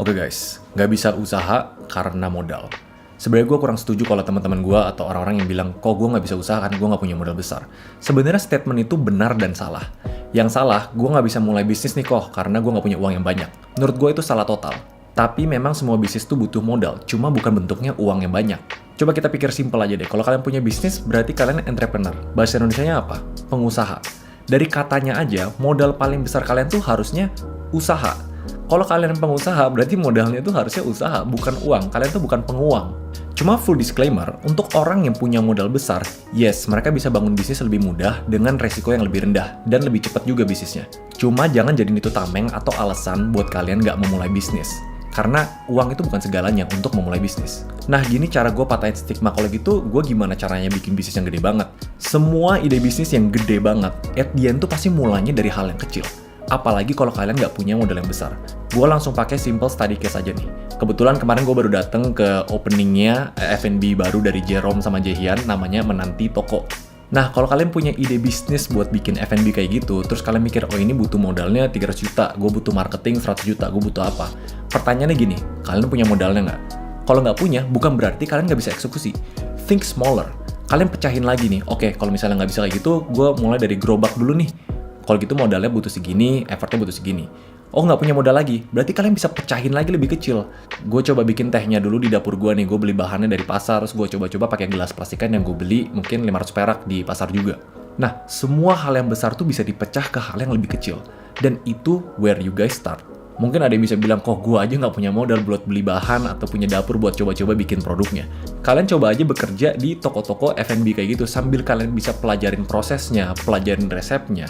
Oke guys, nggak bisa usaha karena modal. Sebenarnya gue kurang setuju kalau teman-teman gue atau orang-orang yang bilang, kok gue nggak bisa usaha karena gue nggak punya modal besar. Sebenarnya statement itu benar dan salah. Yang salah, gue nggak bisa mulai bisnis nih kok karena gue nggak punya uang yang banyak. Menurut gue itu salah total. Tapi memang semua bisnis tuh butuh modal, cuma bukan bentuknya uang yang banyak. Coba kita pikir simpel aja deh, kalau kalian punya bisnis berarti kalian entrepreneur. Bahasa Indonesianya apa? Pengusaha. Dari katanya aja, modal paling besar kalian tuh harusnya usaha. Kalau kalian pengusaha, berarti modalnya itu harusnya usaha, bukan uang. Kalian tuh bukan penguang. Cuma full disclaimer, untuk orang yang punya modal besar, yes, mereka bisa bangun bisnis lebih mudah dengan resiko yang lebih rendah, dan lebih cepat juga bisnisnya. Cuma jangan jadiin itu tameng atau alasan buat kalian nggak memulai bisnis. Karena uang itu bukan segalanya untuk memulai bisnis. Nah, gini cara gue patahin stigma. Kalau gitu, gue gimana caranya bikin bisnis yang gede banget? Semua ide bisnis yang gede banget, at the end tuh pasti mulainya dari hal yang kecil. Apalagi kalau kalian nggak punya modal yang besar. Gue langsung pakai simple study case aja nih. Kebetulan kemarin gue baru dateng ke openingnya F&B baru dari Jerome sama Jehian, namanya Menanti Toko. Nah, kalau kalian punya ide bisnis buat bikin F&B kayak gitu, terus kalian mikir, oh ini butuh modalnya 300 juta, gue butuh marketing 100 juta, gue butuh apa? Pertanyaannya gini, kalian punya modalnya nggak? Kalau nggak punya, bukan berarti kalian nggak bisa eksekusi. Think smaller. Kalian pecahin lagi nih, oke, kalau misalnya nggak bisa kayak gitu, gue mulai dari gerobak dulu nih. Kalau gitu modalnya butuh segini, effortnya butuh segini. Oh, nggak punya modal lagi, berarti kalian bisa pecahin lagi lebih kecil. Gue coba bikin tehnya dulu di dapur gue nih, gue beli bahannya dari pasar, terus gue coba-coba pakai gelas plastikan yang gue beli mungkin 500 perak di pasar juga. Nah, semua hal yang besar tuh bisa dipecah ke hal yang lebih kecil. Dan itu where you guys start. Mungkin ada yang bisa bilang, kok gue aja nggak punya modal buat beli bahan atau punya dapur buat coba-coba bikin produknya. Kalian coba aja bekerja di toko-toko F&B kayak gitu, sambil kalian bisa pelajarin prosesnya, pelajarin resepnya.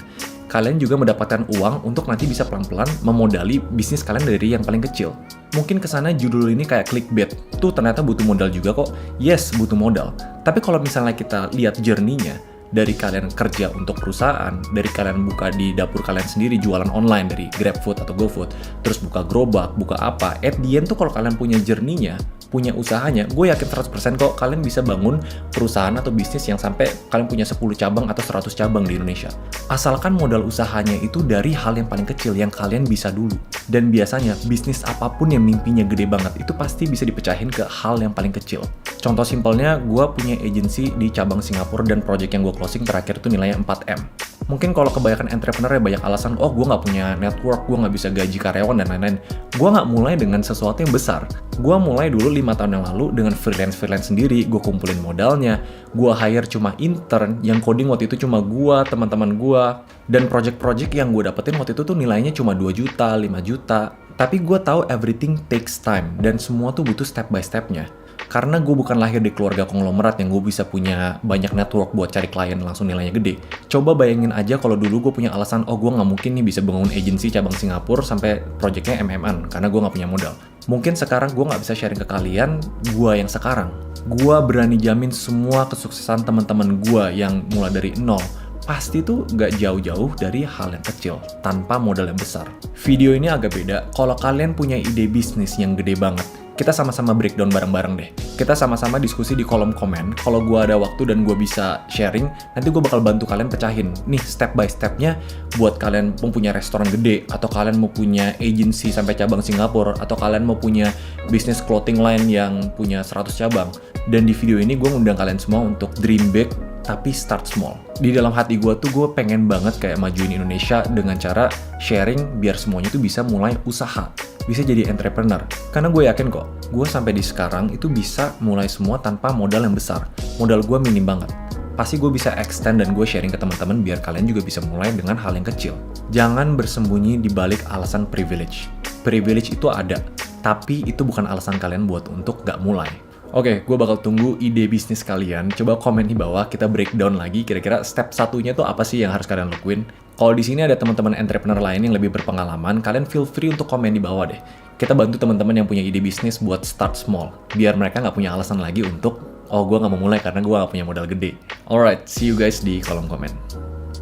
Kalian juga mendapatkan uang untuk nanti bisa pelan-pelan memodali bisnis kalian dari yang paling kecil. Mungkin kesana judul ini kayak clickbait, tuh ternyata butuh modal juga kok. Yes, butuh modal. Tapi kalau misalnya kita lihat journey-nya, dari kalian kerja untuk perusahaan, dari kalian buka di dapur kalian sendiri, jualan online dari GrabFood atau GoFood, terus buka gerobak, buka apa, at the end tuh kalau kalian punya journey-nya, punya usahanya, gue yakin 100% kok kalian bisa bangun perusahaan atau bisnis yang sampai kalian punya 10 cabang atau 100 cabang di Indonesia. Asalkan modal usahanya itu dari hal yang paling kecil yang kalian bisa dulu. Dan biasanya bisnis apapun yang mimpinya gede banget itu pasti bisa dipecahin ke hal yang paling kecil. Contoh simpelnya, gue punya agency di cabang Singapura dan project yang gue closing terakhir itu nilainya 4M. Mungkin kalau kebanyakan entrepreneur ya banyak alasan, oh gue nggak punya network, gue nggak bisa gaji karyawan dan lain-lain. Gue nggak mulai dengan sesuatu yang besar. Gue mulai dulu 5 tahun yang lalu dengan freelance sendiri, gue kumpulin modalnya, gue hire cuma intern, yang coding waktu itu cuma gue, teman-teman gue, dan project-project yang gue dapetin waktu itu tuh nilainya cuma 2 juta, 5 juta. Tapi gue tahu everything takes time, dan semua tuh butuh step by step-nya. Karena gue bukan lahir di keluarga konglomerat yang gue bisa punya banyak network buat cari klien langsung nilainya gede. Coba bayangin aja kalau dulu gue punya alasan, oh gue nggak mungkin nih bisa bangun agency cabang Singapura sampai projectnya MM-an, karena gue nggak punya modal. Mungkin sekarang gue nggak bisa sharing ke kalian, gue yang sekarang. Gue berani jamin semua kesuksesan teman-teman gue yang mulai dari nol, pasti tuh nggak jauh-jauh dari hal yang kecil, tanpa modal yang besar. Video ini agak beda, kalau kalian punya ide bisnis yang gede banget, kita sama-sama breakdown bareng-bareng deh. Kita sama-sama diskusi di kolom komen. Kalau gue ada waktu dan gue bisa sharing, nanti gue bakal bantu kalian pecahin. Nih, step by step-nya buat kalian mau punya restoran gede, atau kalian mau punya agency sampai cabang Singapura, atau kalian mau punya bisnis clothing line yang punya 100 cabang. Dan di video ini gue ngundang kalian semua untuk dream big, tapi start small. Di dalam hati gue tuh gue pengen banget kayak majuin Indonesia dengan cara sharing biar semuanya tuh bisa mulai usaha, bisa jadi entrepreneur. Karena gue yakin kok, gue sampai di sekarang itu bisa mulai semua tanpa modal yang besar. Modal gue minim banget. Pasti gue bisa extend dan gue sharing ke teman-teman biar kalian juga bisa mulai dengan hal yang kecil. Jangan bersembunyi di balik alasan privilege. Privilege itu ada, tapi itu bukan alasan kalian buat untuk gak mulai. Oke, gue bakal tunggu ide bisnis kalian. Coba komen di bawah, kita breakdown lagi kira-kira step satunya tuh apa sih yang harus kalian lakuin. Kalau di sini ada teman-teman entrepreneur lain yang lebih berpengalaman, kalian feel free untuk komen di bawah deh. Kita bantu teman-teman yang punya ide bisnis buat start small, biar mereka nggak punya alasan lagi untuk, oh gue nggak mau mulai karena gue nggak punya modal gede. Alright, see you guys di kolom komen.